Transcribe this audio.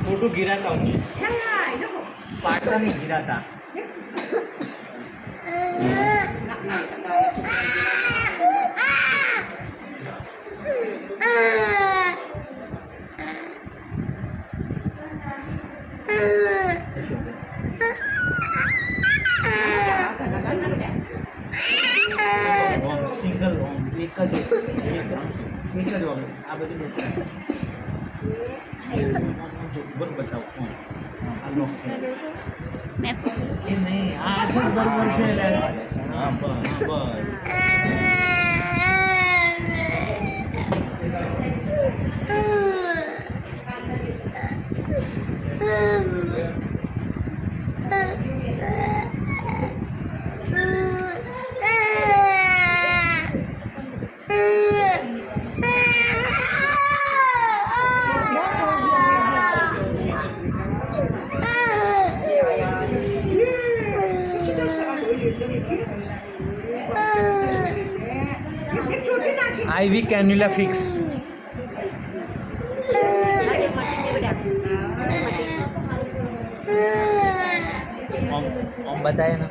photo गिराता हूँ पाटा नहीं गिराता सिंगल एक आ बड़ी बताओ ये नहीं बराबर से हाँ बस IV cannula fix हम बताए ना